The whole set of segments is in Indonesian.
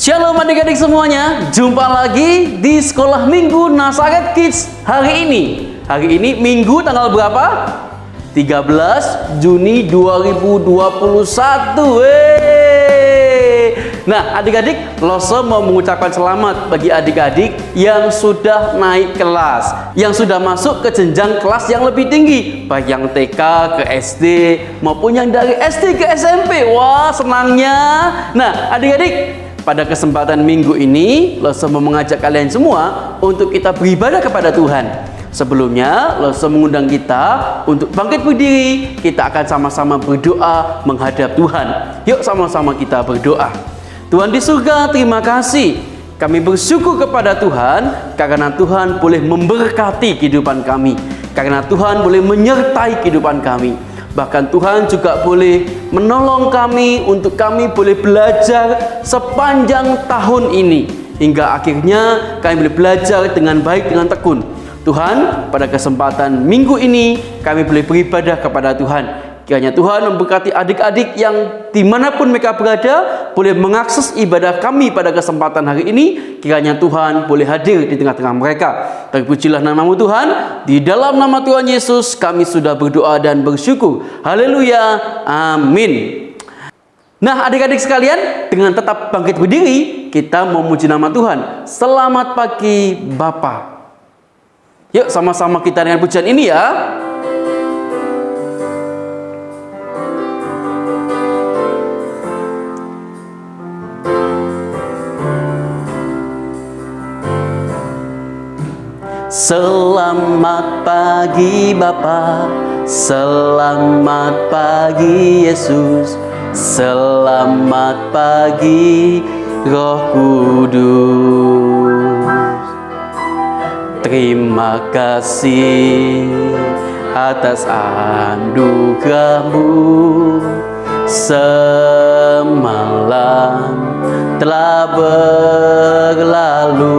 Shalom adik-adik semuanya, jumpa lagi di Sekolah Minggu Nazaret Kids hari ini. Hari ini Minggu tanggal berapa? 13 Juni 2021. Nah, adik-adik, Loso mau mengucapkan selamat bagi adik-adik yang sudah naik kelas, yang sudah masuk ke jenjang kelas yang lebih tinggi, baik yang TK ke SD maupun yang dari SD ke SMP. Wah, senangnya. Nah, adik-adik, pada kesempatan minggu ini, Loso mau mengajak kalian semua untuk kita beribadah kepada Tuhan. Sebelumnya, Loso mengundang kita untuk bangkit berdiri. Kita akan sama-sama berdoa menghadap Tuhan. Yuk sama-sama kita berdoa. Tuhan di surga, terima kasih. Kami bersyukur kepada Tuhan karena Tuhan boleh memberkati kehidupan kami. Karena Tuhan boleh menyertai kehidupan kami. Bahkan Tuhan juga boleh menolong kami untuk kami boleh belajar sepanjang tahun ini. Hingga akhirnya kami boleh belajar dengan baik, dengan tekun. Tuhan, pada kesempatan minggu ini kami boleh beribadah kepada Tuhan. Kiranya Tuhan memberkati adik-adik yang dimanapun mereka berada boleh mengakses ibadah kami pada kesempatan hari ini. Kiranya Tuhan boleh hadir di tengah-tengah mereka. Terpujilah namamu Tuhan. Di dalam nama Tuhan Yesus kami sudah berdoa dan bersyukur. Haleluya. Amin. Nah, adik-adik sekalian, dengan tetap bangkit berdiri, kita memuji nama Tuhan. Selamat pagi Bapa. Yuk sama-sama kita dengan pujian ini ya. Selamat pagi Bapa, selamat pagi Yesus, selamat pagi Roh Kudus. Terima kasih atas anugerah-Mu. Semalam telah berlalu,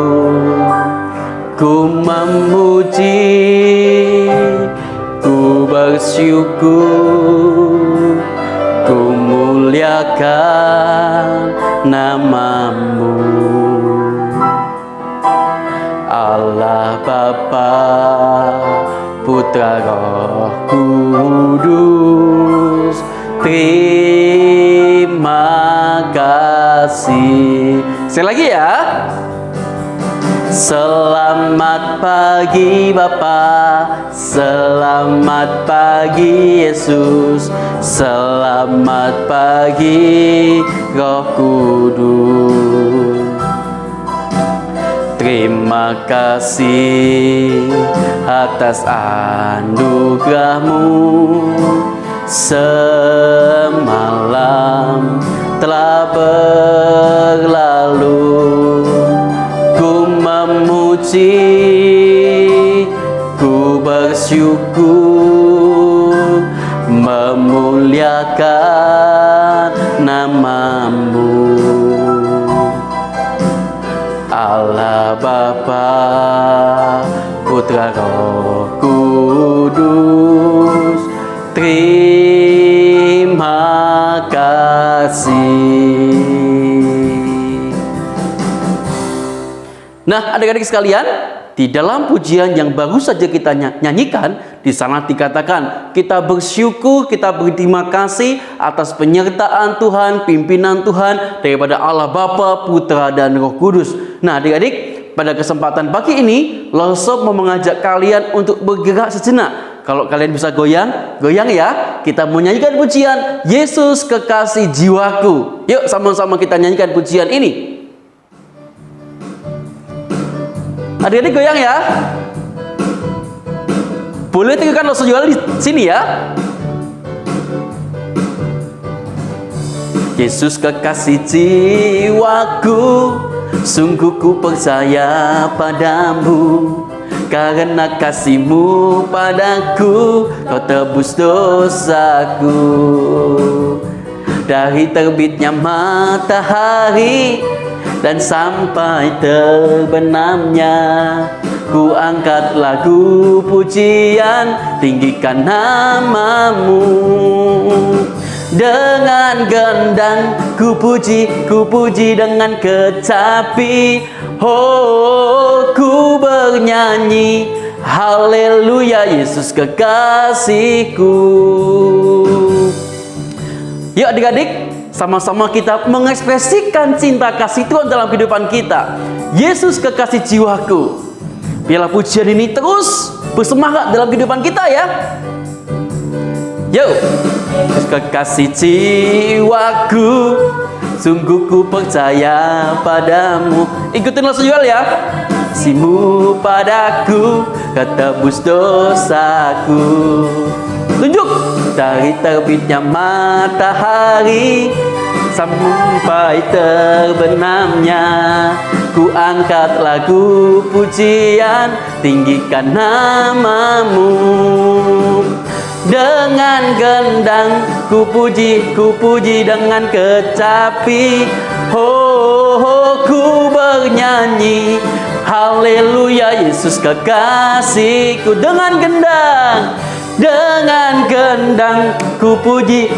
ku memuji, ku bersyukur, ku muliakan nama-Mu. Allah Bapa, Putra Roh Kudus, terima kasih. Sekali lagi ya. Selamat pagi Bapa, selamat pagi Yesus, selamat pagi Roh Kudus. Terima kasih atas anugerah-Mu. Semalam telah berlalu, ku bersyukur, memuliakan nama-Mu. Allah Bapa, Putra Roh Kudus, terima kasih. Nah, adik-adik sekalian, di dalam pujian yang baru saja kita nyanyikan, di sana dikatakan kita bersyukur, kita berterima kasih atas penyertaan Tuhan, pimpinan Tuhan daripada Allah Bapa, Putra dan Roh Kudus. Nah, adik-adik, pada kesempatan pagi ini, Loso mau mengajak kalian untuk bergerak sejenak. Kalau kalian bisa goyang, goyang ya. Kita mau nyanyikan pujian Yesus Kekasih Jiwaku. Yuk sama-sama kita nyanyikan pujian ini. Adik-adik goyang ya. Boleh tinggalkan Loso jual di sini ya. Yesus kekasih jiwaku, sungguh ku percaya padamu. Karena kasih-Mu padaku, Kau tebus dosaku. Dari terbitnya matahari dan sampai terbenamnya, ku angkat lagu pujian, tinggikan nama-Mu. Dengan Dengan gendang ku puji dengan kecapi. Oh, ku bernyanyi, haleluya Yesus kekasihku. Yuk adik-adik, sama-sama kita mengekspresikan cinta kasih Tuhan dalam kehidupan kita. Yesus kekasih jiwaku. Biarlah pujian ini terus bersemangat dalam kehidupan kita ya. Yuk. Yesus kekasih jiwaku, sungguh ku percaya padamu. Ikutin lo sejual ya. Kasih-Mu padaku, ketebus dosaku. Tunjuk dari terbitnya matahari sampai terbenamnya. Ku angkat lagu pujian, tinggikan namamu. Dengan gendang ku puji dengan kecapi. Oh, ku bernyanyi, haleluya Yesus kekasihku. Dengan gendang ku puji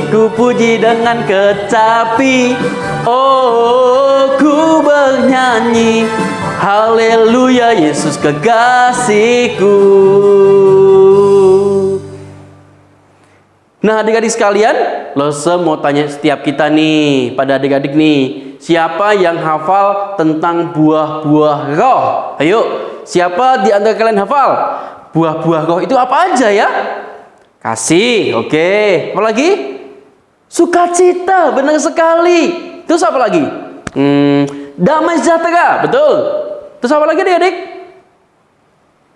dengan kecapi. Oh, ku bernyanyi, haleluya Yesus kekasihku. Nah adik-adik sekalian, Lose mau tanya setiap kita nih, pada adik-adik nih, siapa yang hafal tentang buah-buah roh? Ayo, siapa di antara kalian hafal? Buah-buah roh itu apa aja ya? Kasih, oke. Apa lagi? Sukacita, benar sekali. Terus apa lagi? Damai sejahtera, betul. Terus apa lagi adik-adik?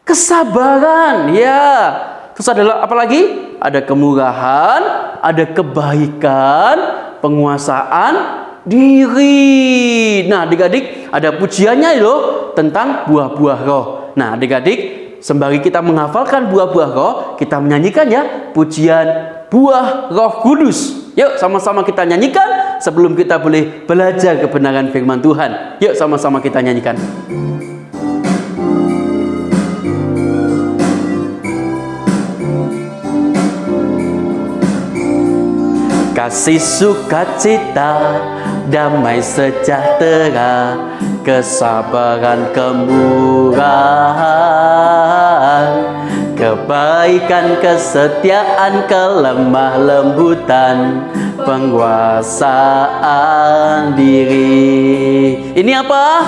Kesabaran, ya. Terus adalah apa lagi? Ada kemurahan, ada kebaikan, penguasaan diri. Nah adik-adik, ada pujiannya loh tentang buah-buah roh. Nah adik-adik, sembari kita menghafalkan buah-buah roh, kita menyanyikan ya pujian buah Roh Kudus. Yuk sama-sama kita nyanyikan sebelum kita boleh belajar kebenaran firman Tuhan. Yuk sama-sama kita nyanyikan. Kasih, sukacita, damai sejahtera, kesabaran, kemurahan, kebaikan, kesetiaan, kelemah lembutan, penguasaan diri. Ini apa?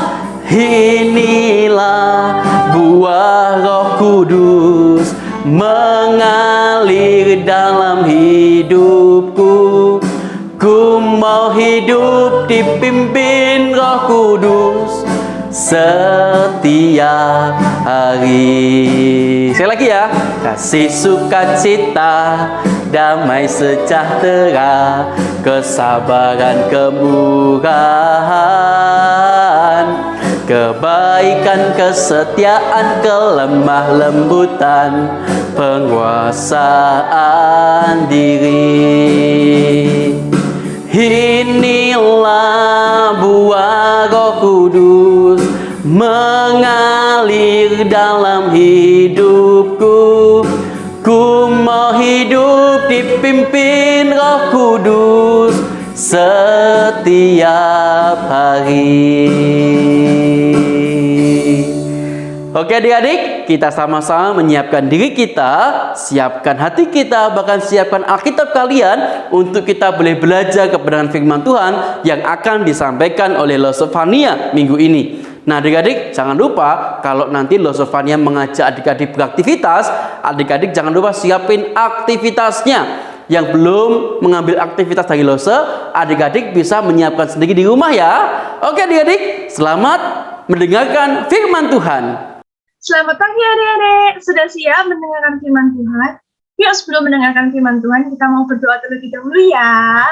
Inilah buah Roh Kudus mengalir dalam hidupku. Ku mau hidup dipimpin Roh Kudus setiap hari. Sekali lagi ya. Kasih, sukacita, damai sejahtera, kesabaran, kemurahan, kebaikan, kesetiaan, kelemah lembutan, penguasaan diri. Inilah buah Roh Kudus mengalir dalam hidupku. Ku mau hidup dipimpin Roh Kudus setiap hari. Oke adik-adik, kita sama-sama menyiapkan diri kita, siapkan hati kita, bahkan siapkan Alkitab kalian untuk kita boleh belajar kebenaran firman Tuhan yang akan disampaikan oleh Losofania minggu ini. Nah adik-adik, jangan lupa kalau nanti Losofania mengajak adik-adik beraktivitas, adik-adik jangan lupa siapin aktivitasnya. Yang belum mengambil aktivitas dari Lose, adik-adik bisa menyiapkan sendiri di rumah ya. Oke adik-adik, selamat mendengarkan firman Tuhan. Selamat pagi adik-adik, sudah siap mendengarkan firman Tuhan? Yuk sebelum mendengarkan firman Tuhan, kita mau berdoa terlebih dahulu ya.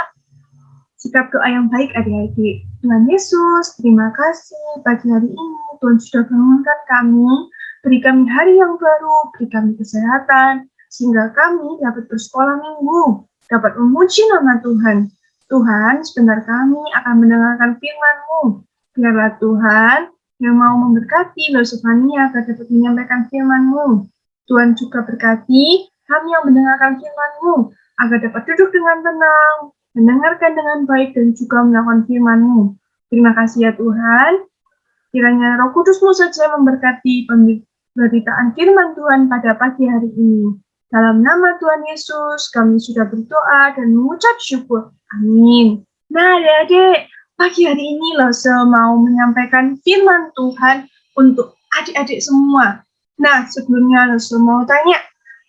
Sikap doa yang baik adik-adik. Tuhan Yesus, terima kasih pagi hari ini Tuhan sudah bangunkan kami, beri kami hari yang baru, beri kami kesehatan, sehingga kami dapat bersekolah minggu, dapat memuji nama Tuhan. Tuhan, sebentar kami akan mendengarkan firman-Mu. Biarlah Tuhan yang mau memberkati Losofania agar dapat menyampaikan firman-Mu. Tuhan juga berkati kami yang mendengarkan firman-Mu agar dapat duduk dengan tenang, mendengarkan dengan baik dan juga melakukan firman-Mu. Terima kasih ya Tuhan. Kiranya Roh Kudus-Mu saja memberkati pemberitaan firman Tuhan pada pagi hari ini. Dalam nama Tuhan Yesus, kami sudah berdoa dan mengucap syukur. Amin. Nah, adik-adik, pagi hari ini Lose mau menyampaikan firman Tuhan untuk adik-adik semua. Nah, sebelumnya Lose mau tanya,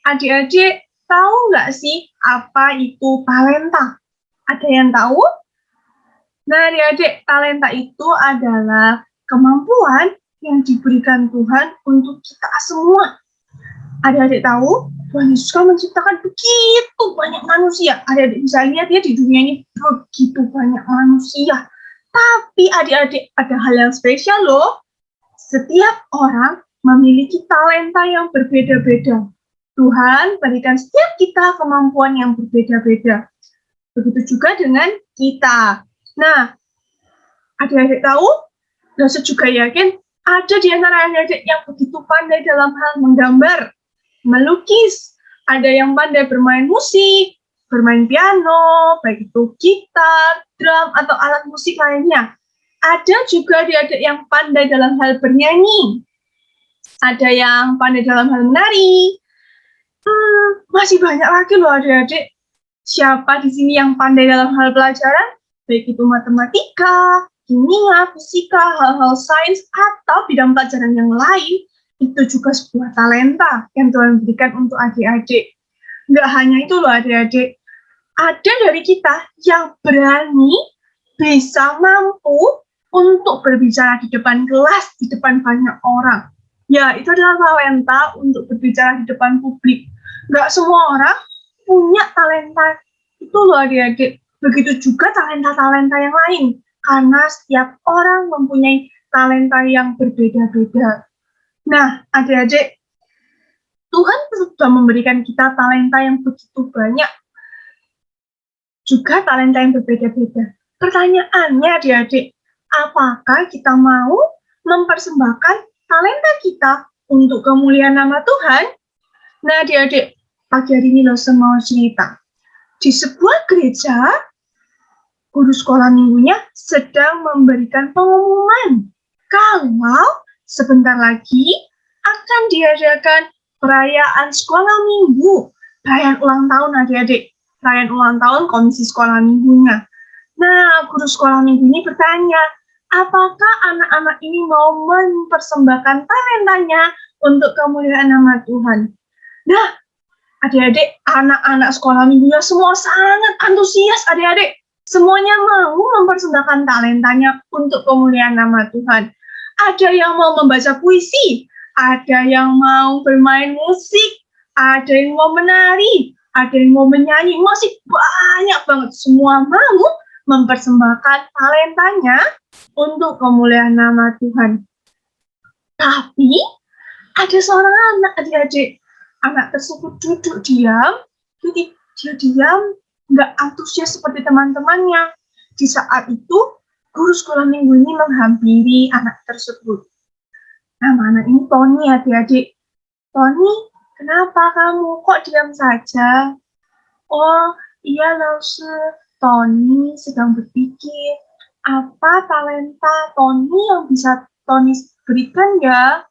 adik-adik tahu nggak sih apa itu talenta? Ada yang tahu? Nah, adik-adik, talenta itu adalah kemampuan yang diberikan Tuhan untuk kita semua. Adik-adik tahu, Tuhan Yesus kan menciptakan begitu banyak manusia. Adik-adik bisa lihat ya, di dunia ini begitu banyak manusia. Tapi adik-adik, ada hal yang spesial loh. Setiap orang memiliki talenta yang berbeda-beda. Tuhan berikan setiap kita kemampuan yang berbeda-beda. Begitu juga dengan kita. Nah, adik-adik tahu, Lose juga yakin ada di antara adik-adik yang begitu pandai dalam hal menggambar, melukis, ada yang pandai bermain musik, bermain piano, baik itu gitar, drum, atau alat musik lainnya. Ada juga adik-adik yang pandai dalam hal bernyanyi, ada yang pandai dalam hal menari. Masih banyak lagi loh adik-adik. Siapa di sini yang pandai dalam hal pelajaran? Baik itu matematika, kimia, fisika, hal-hal sains, atau bidang pelajaran yang lain, itu juga sebuah talenta yang Tuhan berikan untuk adik-adik. Nggak hanya itu loh adik-adik, ada dari kita yang berani, bisa mampu untuk berbicara di depan kelas, di depan banyak orang. Ya, itu adalah talenta untuk berbicara di depan publik. Nggak semua orang punya talenta itu loh adik-adik. Begitu juga talenta-talenta yang lain. Karena setiap orang mempunyai talenta yang berbeda-beda. Nah, adik-adik, Tuhan sudah memberikan kita talenta yang begitu banyak. Juga talenta yang berbeda-beda. Pertanyaannya adik-adik, apakah kita mau mempersembahkan talenta kita untuk kemuliaan nama Tuhan? Nah, adik-adik, pagi hari ini Lose mau cerita. Di sebuah gereja, guru sekolah minggunya sedang memberikan pengumuman kalau sebentar lagi akan diadakan perayaan sekolah minggu, perayaan ulang tahun adik-adik, perayaan ulang tahun komisi sekolah minggunya. Nah, guru sekolah minggu ini bertanya, apakah anak-anak ini mau mempersembahkan talentanya untuk kemuliaan nama Tuhan? Nah, adik-adik, anak-anak sekolah minggunya semua sangat antusias adik-adik. Semuanya mau mempersembahkan talentanya untuk kemuliaan nama Tuhan. Ada yang mau membaca puisi, ada yang mau bermain musik, ada yang mau menari, ada yang mau menyanyi, masih banyak banget. Semua mau mempersembahkan talentanya untuk kemuliaan nama Tuhan. Tapi ada seorang anak adik-adik, anak tersebut duduk diam, jadi dia diam, nggak antusias seperti teman-temannya. Di saat itu, guru sekolah minggu ini menghampiri anak tersebut. Nama anak ini Tony adik-adik. Tony, kenapa kamu kok diam saja? Oh, iya Lause, Tony sedang berpikir, apa talenta Tony yang bisa Tony berikan ya?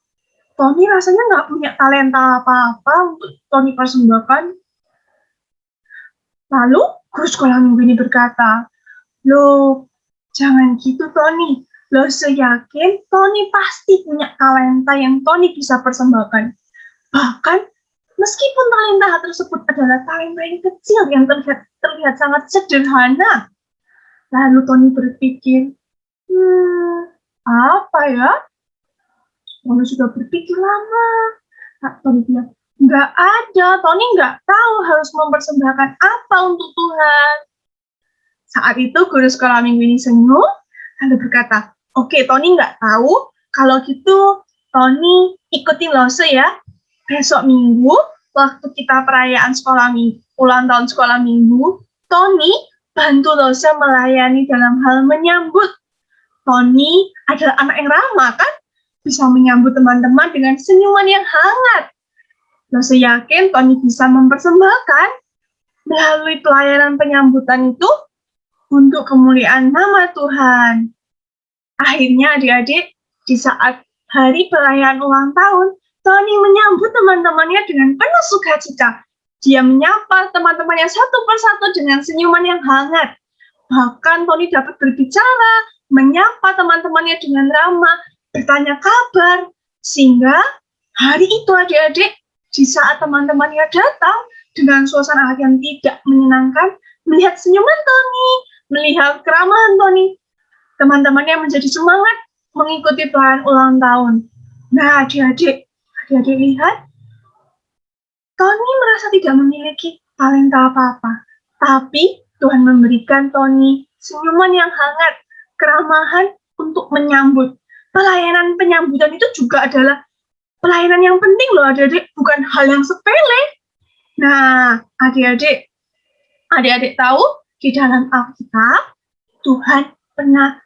Tony rasanya nggak punya talenta apa-apa untuk Tony persembahkan. Lalu, guru sekolah minggu ini berkata, loh, jangan gitu Tony. Lause yakin Tony pasti punya talenta yang Tony bisa persembahkan. Bahkan, meskipun talenta tersebut adalah talenta yang kecil, yang terlihat sangat sederhana. Lalu Tony berpikir, apa ya? Tony sudah berpikir lama. Tony bilang, nggak ada, Tony nggak tahu harus mempersembahkan apa untuk Tuhan. Saat itu guru sekolah minggu ini senyum, lalu berkata, oke, Tony nggak tahu, kalau gitu Tony ikutin Lause ya. Besok minggu, waktu kita perayaan sekolah minggu, ulang tahun sekolah minggu, Tony bantu Lause melayani dalam hal menyambut. Tony adalah anak yang ramah kan? Bisa menyambut teman-teman dengan senyuman yang hangat. Lause yakin Tony bisa mempersembahkan melalui pelayanan penyambutan itu, untuk kemuliaan nama Tuhan. Akhirnya adik-adik, di saat hari perayaan ulang tahun, Tony menyambut teman-temannya dengan penuh sukacita. Dia menyapa teman-temannya satu persatu dengan senyuman yang hangat. Bahkan Tony dapat berbicara, menyapa teman-temannya dengan ramah, bertanya kabar, sehingga hari itu adik-adik, di saat teman-temannya datang dengan suasana hati yang tidak menyenangkan, melihat senyuman Tony, melihat keramahan Tony, teman-temannya menjadi semangat mengikuti perayaan ulang tahun. Nah, adik-adik lihat, Tony merasa tidak memiliki talenta apa-apa, tapi Tuhan memberikan Tony senyuman yang hangat, keramahan untuk menyambut. Pelayanan penyambutan itu juga adalah pelayanan yang penting loh adik-adik, bukan hal yang sepele. Nah, adik-adik tahu di dalam Alkitab, Tuhan pernah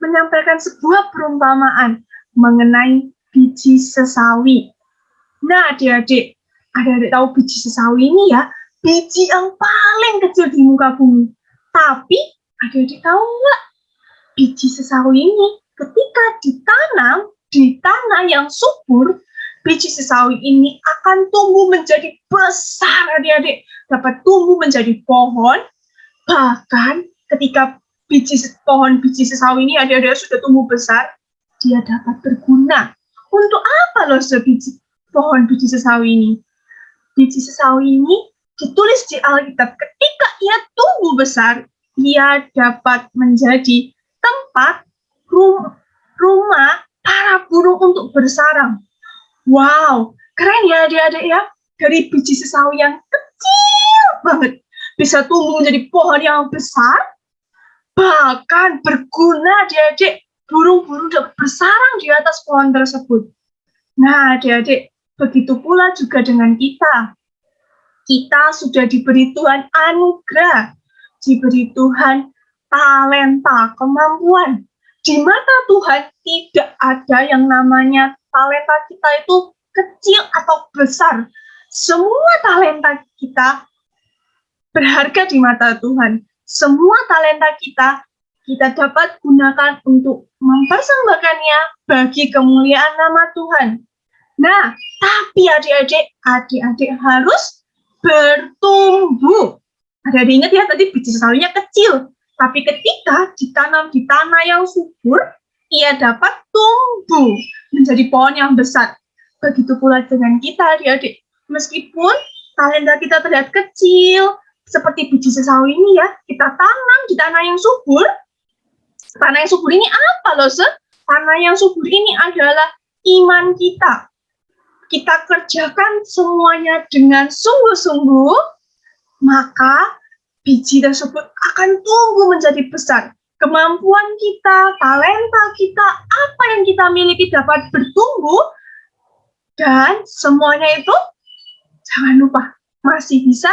menyampaikan sebuah perumpamaan mengenai biji sesawi. Nah, adik-adik tahu biji sesawi ini ya, biji yang paling kecil di muka bumi. Tapi, adik-adik tahu nggak, biji sesawi ini ketika ditanam di tanah yang subur, biji sesawi ini akan tumbuh menjadi besar, adik-adik. Dapat tumbuh menjadi pohon. Bahkan ketika pohon biji sesawi ini adik-adik sudah tumbuh besar, dia dapat berguna. Untuk apa loh pohon biji sesawi ini? Biji sesawi ini ditulis di Alkitab, ketika ia tumbuh besar, ia dapat menjadi tempat rumah para burung untuk bersarang. Wow, keren ya adik-adik ya. Dari biji sesawi yang kecil banget bisa tumbuh menjadi pohon yang besar, bahkan berguna adik-adik, burung-burung dapat bersarang di atas pohon tersebut. Nah adik-adik, begitu pula juga dengan kita. Kita sudah diberi Tuhan anugerah, diberi Tuhan talenta, kemampuan. Di mata Tuhan tidak ada yang namanya talenta kita itu kecil atau besar. Semua talenta kita berharga di mata Tuhan. Semua talenta kita dapat gunakan untuk mempersembahkannya bagi kemuliaan nama Tuhan. Nah, tapi adik-adik harus bertumbuh. Adik-adik ingat ya, tadi biji sesawinya kecil. Tapi ketika ditanam di tanah yang subur, ia dapat tumbuh menjadi pohon yang besar. Begitu pula dengan kita, adik-adik. Meskipun talenta kita terlihat kecil, seperti biji sesawi ini ya, kita tanam di tanah yang subur. Tanah yang subur ini apa loh, Tanah yang subur ini adalah iman kita. Kita kerjakan semuanya dengan sungguh-sungguh, maka biji tersebut akan tumbuh menjadi besar. Kemampuan kita, talenta kita, apa yang kita miliki dapat bertumbuh, dan semuanya itu, jangan lupa, masih bisa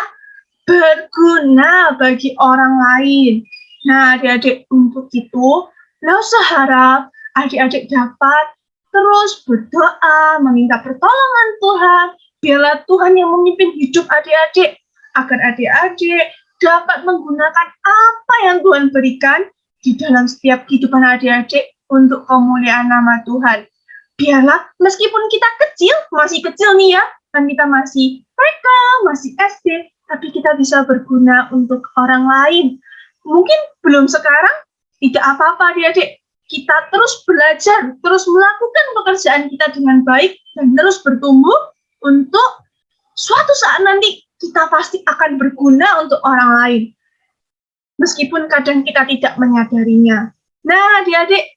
berguna bagi orang lain. Nah, adik-adik, untuk itu, lo seharap adik-adik dapat terus berdoa, meminta pertolongan Tuhan, biarlah Tuhan yang memimpin hidup adik-adik, agar adik-adik dapat menggunakan apa yang Tuhan berikan di dalam setiap kehidupan adik-adik untuk kemuliaan nama Tuhan. Biarlah meskipun kita masih kecil nih ya, kan kita masih TK, masih SD, tapi kita bisa berguna untuk orang lain. Mungkin belum sekarang, tidak apa-apa adik-adik. Kita terus belajar, terus melakukan pekerjaan kita dengan baik, dan terus bertumbuh untuk suatu saat nanti kita pasti akan berguna untuk orang lain. Meskipun kadang kita tidak menyadarinya. Nah adik-adik,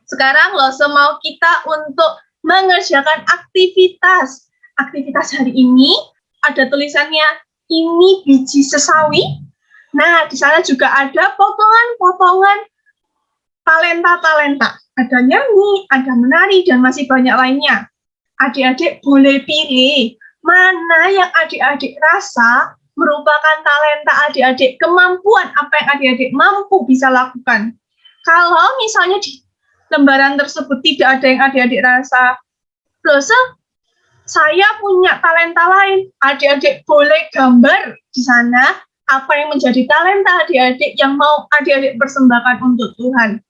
sekarang mau kita untuk mengerjakan aktivitas. Aktivitas hari ini ada tulisannya, ini biji sesawi. Nah, di sana juga ada potongan-potongan talenta-talenta. Ada nyanyi, ada menari, dan masih banyak lainnya. Adik-adik boleh pilih mana yang adik-adik rasa merupakan talenta adik-adik, kemampuan apa yang adik-adik mampu bisa lakukan. Kalau misalnya di lembaran tersebut tidak ada yang adik-adik rasa, saya punya talenta lain, adik-adik boleh gambar di sana, apa yang menjadi talenta adik-adik yang mau adik-adik persembahkan untuk Tuhan.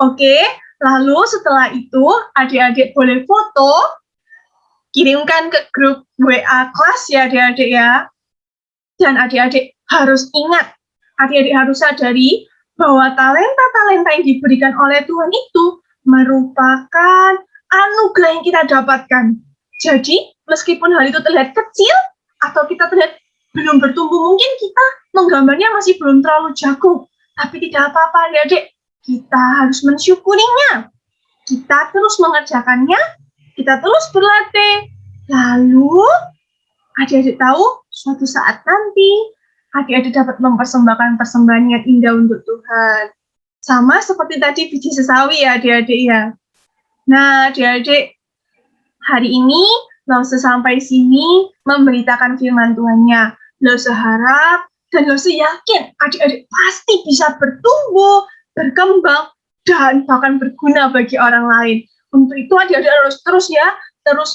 Oke, lalu setelah itu adik-adik boleh foto, kirimkan ke grup WA kelas ya adik-adik ya. Dan adik-adik harus ingat, adik-adik harus sadari bahwa talenta-talenta yang diberikan oleh Tuhan itu merupakan anugerah yang kita dapatkan. Jadi, meskipun hal itu terlihat kecil, atau kita terlihat belum bertumbuh, mungkin kita menggambarnya masih belum terlalu jago. Tapi tidak apa-apa adik-adik, kita harus mensyukurinya. Kita terus mengerjakannya, kita terus berlatih. Lalu, adik-adik tahu, suatu saat nanti, adik-adik dapat mempersembahkan persembahan yang indah untuk Tuhan. Sama seperti tadi biji sesawi ya adik-adik ya. Nah adik-adik, hari ini Lause sampai sini memberitakan firman Tuhannya. Lause harap dan Lause yakin adik-adik pasti bisa bertumbuh, berkembang, dan bahkan berguna bagi orang lain. Untuk itu adik-adik harus terus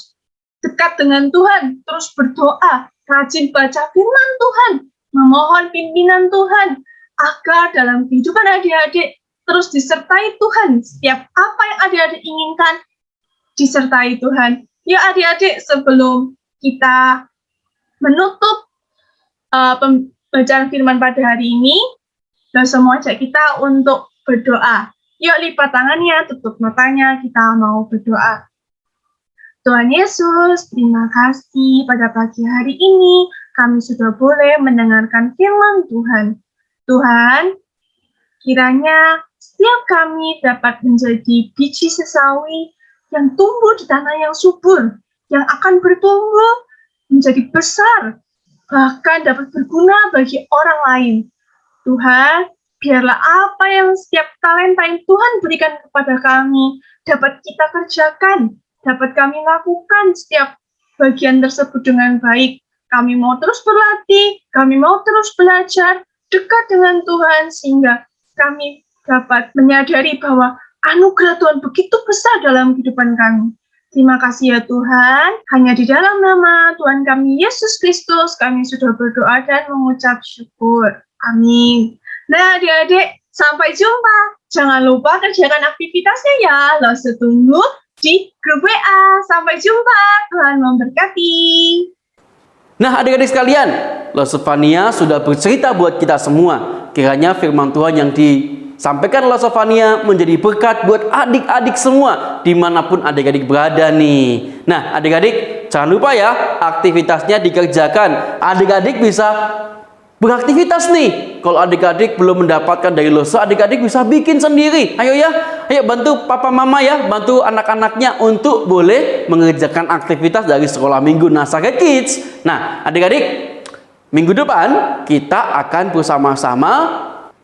dekat dengan Tuhan, terus berdoa, rajin baca firman Tuhan, memohon pimpinan Tuhan, agar dalam kehidupan adik-adik terus disertai Tuhan. Setiap apa yang adik-adik inginkan, disertai Tuhan. Ya adik-adik, sebelum kita menutup pembacaan firman pada hari ini, dan semua ajak kita untuk berdoa. Yuk lipat tangannya, tutup matanya, kita mau berdoa. Tuhan Yesus, terima kasih pada pagi hari ini kami sudah boleh mendengarkan firman Tuhan. Tuhan, kiranya setiap kami dapat menjadi biji sesawi yang tumbuh di tanah yang subur, yang akan bertumbuh menjadi besar, bahkan dapat berguna bagi orang lain. Tuhan, biarlah apa yang setiap talenta yang Tuhan berikan kepada kami dapat kita kerjakan, dapat kami lakukan setiap bagian tersebut dengan baik. Kami mau terus berlatih, kami mau terus belajar dekat dengan Tuhan, sehingga kami dapat menyadari bahwa anugerah Tuhan begitu besar dalam kehidupan kami. Terima kasih ya Tuhan, hanya di dalam nama Tuhan kami Yesus Kristus kami sudah berdoa dan mengucap syukur. Amin. Nah adik-adik, sampai jumpa. Jangan lupa kerjakan aktivitasnya ya. Lause tunggu di grup WA. Sampai jumpa. Tuhan memberkati. Nah adik-adik sekalian, Lause Fania sudah bercerita buat kita semua. Kiranya firman Tuhan yang disampaikan Lause Fania menjadi berkat buat adik-adik semua, dimanapun adik-adik berada nih. Nah adik-adik jangan lupa ya, aktivitasnya dikerjakan. Adik-adik bisa beraktivitas nih. Kalau adik-adik belum mendapatkan dari Lause, adik-adik bisa bikin sendiri. Ayo ya, ayo bantu papa mama ya, bantu anak-anaknya untuk boleh mengerjakan aktivitas dari sekolah minggu Nazaret Kids. Nah adik-adik, minggu depan kita akan bersama-sama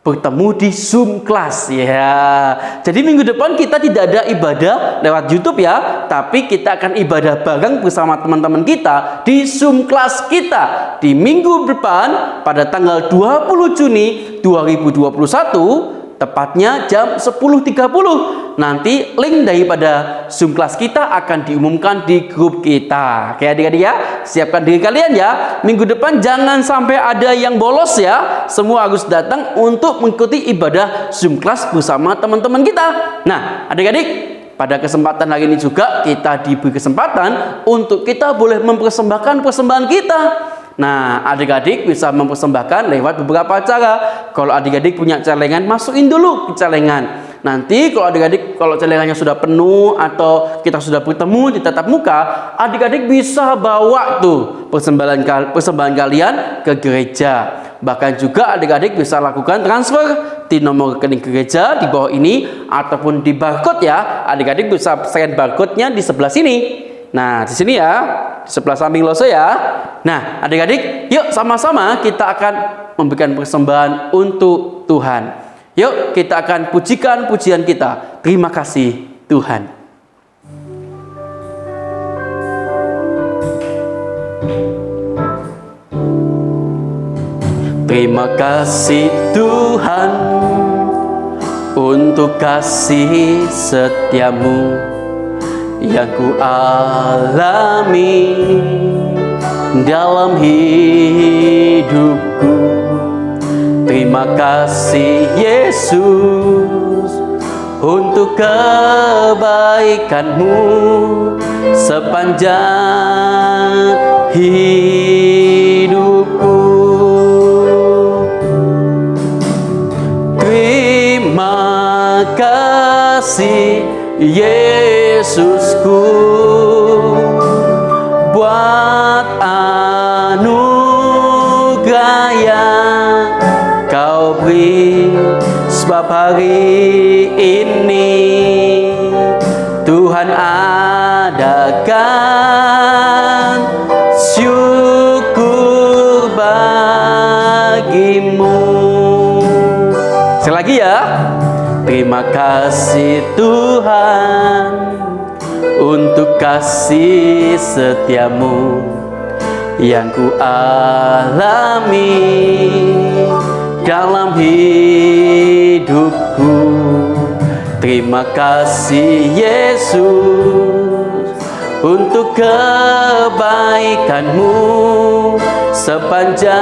bertemu di Zoom kelas ya. Jadi minggu depan kita tidak ada ibadah lewat YouTube ya, tapi kita akan ibadah bareng bersama teman-teman kita di Zoom kelas kita di minggu depan pada tanggal 20 Juni 2021 tepatnya jam 10.30. Nanti link daripada Zoom kelas kita akan diumumkan di grup kita. Oke adik-adik ya, siapkan diri kalian ya. Minggu depan jangan sampai ada yang bolos ya. Semua harus datang untuk mengikuti ibadah Zoom kelas bersama teman-teman kita. Nah adik-adik, pada kesempatan hari ini juga kita diberi kesempatan untuk kita boleh mempersembahkan persembahan kita. Nah, adik-adik bisa mempersembahkan lewat beberapa cara. Kalau adik-adik punya celengan, masukin dulu ke celengan. Nanti kalau adik-adik, kalau celengannya sudah penuh atau kita sudah bertemu di tatap muka, adik-adik bisa bawa tuh persembahan kalian ke gereja. Bahkan juga adik-adik bisa lakukan transfer di nomor rekening gereja di bawah ini ataupun di barcode ya. Adik-adik bisa scan barcode-nya di sebelah sini. Nah, di sini ya, di sebelah samping Lause ya. Nah, adik-adik, yuk sama-sama kita akan memberikan persembahan untuk Tuhan. Yuk, kita akan pujikan pujian kita. Terima kasih Tuhan. Terima kasih Tuhan untuk kasih setiamu yang ku alami dalam hidupku. Terima kasih Yesus untuk kebaikan-Mu sepanjang hidupku. Terima kasih Yesusku buat anugerah yang Kau beri, sebab hari ini Tuhan adakan syukur bagi-Mu. Sekali lagi ya. Terima kasih Tuhan untuk kasih setia-Mu yang ku alami dalam hidupku. Terima kasih Yesus untuk kebaikan-Mu sepanjang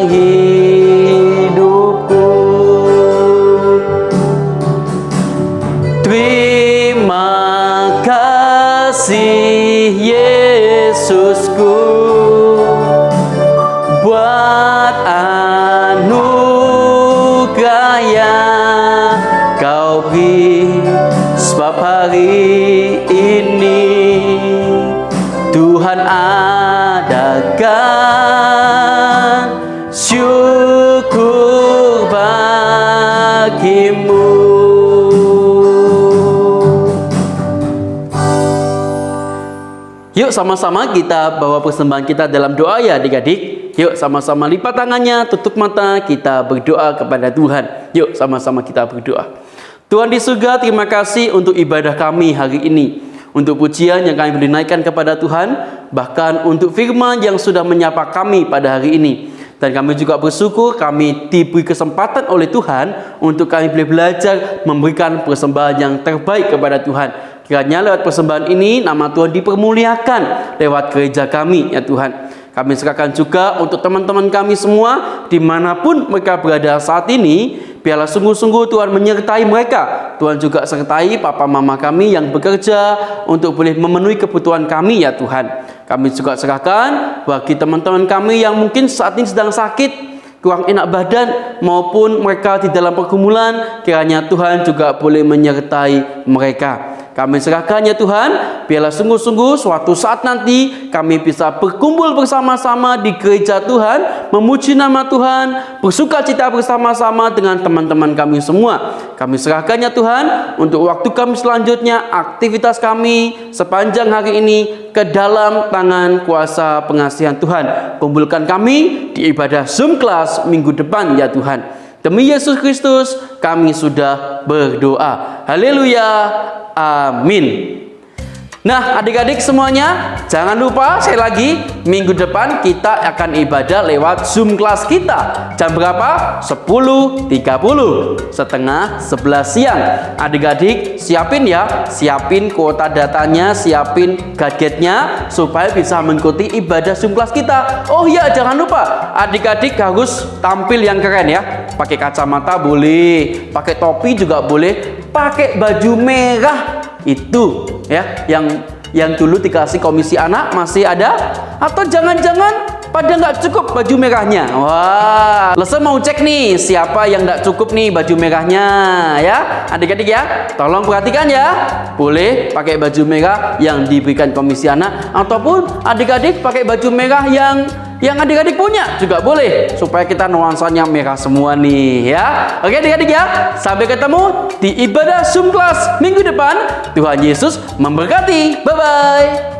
hidupku. Terima kasih Yesusku buat anugerah yang Kau beri, sebab hari ini Tuhan adakan syukur bagi-Mu. Yuk sama-sama kita bawa persembahan kita dalam doa ya adik-adik. Yuk sama-sama lipat tangannya, tutup mata, kita berdoa kepada Tuhan. Yuk sama-sama kita berdoa. Tuhan di surga, terima kasih untuk ibadah kami hari ini. Untuk pujian yang kami boleh naikkan kepada Tuhan. Bahkan untuk firman yang sudah menyapa kami pada hari ini. Dan kami juga bersyukur kami diberi kesempatan oleh Tuhan untuk kami boleh belajar memberikan persembahan yang terbaik kepada Tuhan. Kiranya lewat persembahan ini nama Tuhan dipermuliakan lewat gereja kami ya Tuhan. Kami serahkan juga untuk teman-teman kami semua dimanapun mereka berada saat ini. Biarlah sungguh-sungguh Tuhan menyertai mereka. Tuhan juga sertai papa mama kami yang bekerja untuk boleh memenuhi kebutuhan kami ya Tuhan. Kami juga serahkan bagi teman-teman kami yang mungkin saat ini sedang sakit, kurang enak badan, maupun mereka di dalam pergumulan. Kiranya Tuhan juga boleh menyertai mereka. Kami serahkan ya Tuhan, biarlah sungguh-sungguh suatu saat nanti kami bisa berkumpul bersama-sama di gereja Tuhan, memuji nama Tuhan, bersukacita bersama-sama dengan teman-teman kami semua. Kami serahkan ya Tuhan, untuk waktu kami selanjutnya, aktivitas kami sepanjang hari ini ke dalam tangan kuasa pengasihan Tuhan. Kumpulkan kami di ibadah Zoom Class minggu depan ya Tuhan. Demi Yesus Kristus kami sudah berdoa. Haleluya. Amin. Nah adik-adik semuanya, jangan lupa sekali lagi minggu depan kita akan ibadah lewat Zoom Class kita. Jam berapa? 10.30, setengah 11 siang. Adik-adik siapin ya, siapin kuota datanya, siapin gadgetnya supaya bisa mengikuti ibadah Zoom Class kita. Oh ya, jangan lupa adik-adik harus tampil yang keren ya. Pakai kacamata boleh, pakai topi juga boleh, pakai baju merah itu ya, yang dulu dikasih komisi anak masih ada, atau jangan-jangan pada nggak cukup baju merahnya. Wah, Lesen mau cek nih siapa yang nggak cukup nih baju merahnya ya adik-adik ya, tolong perhatikan ya. Boleh pakai baju merah yang diberikan komisi anak, ataupun adik-adik pakai baju merah yang adik-adik punya juga boleh, supaya kita nuansanya merah semua nih ya. Oke adik-adik ya, sampai ketemu di ibadah Zoom Class minggu depan. Tuhan Yesus memberkati. Bye-bye.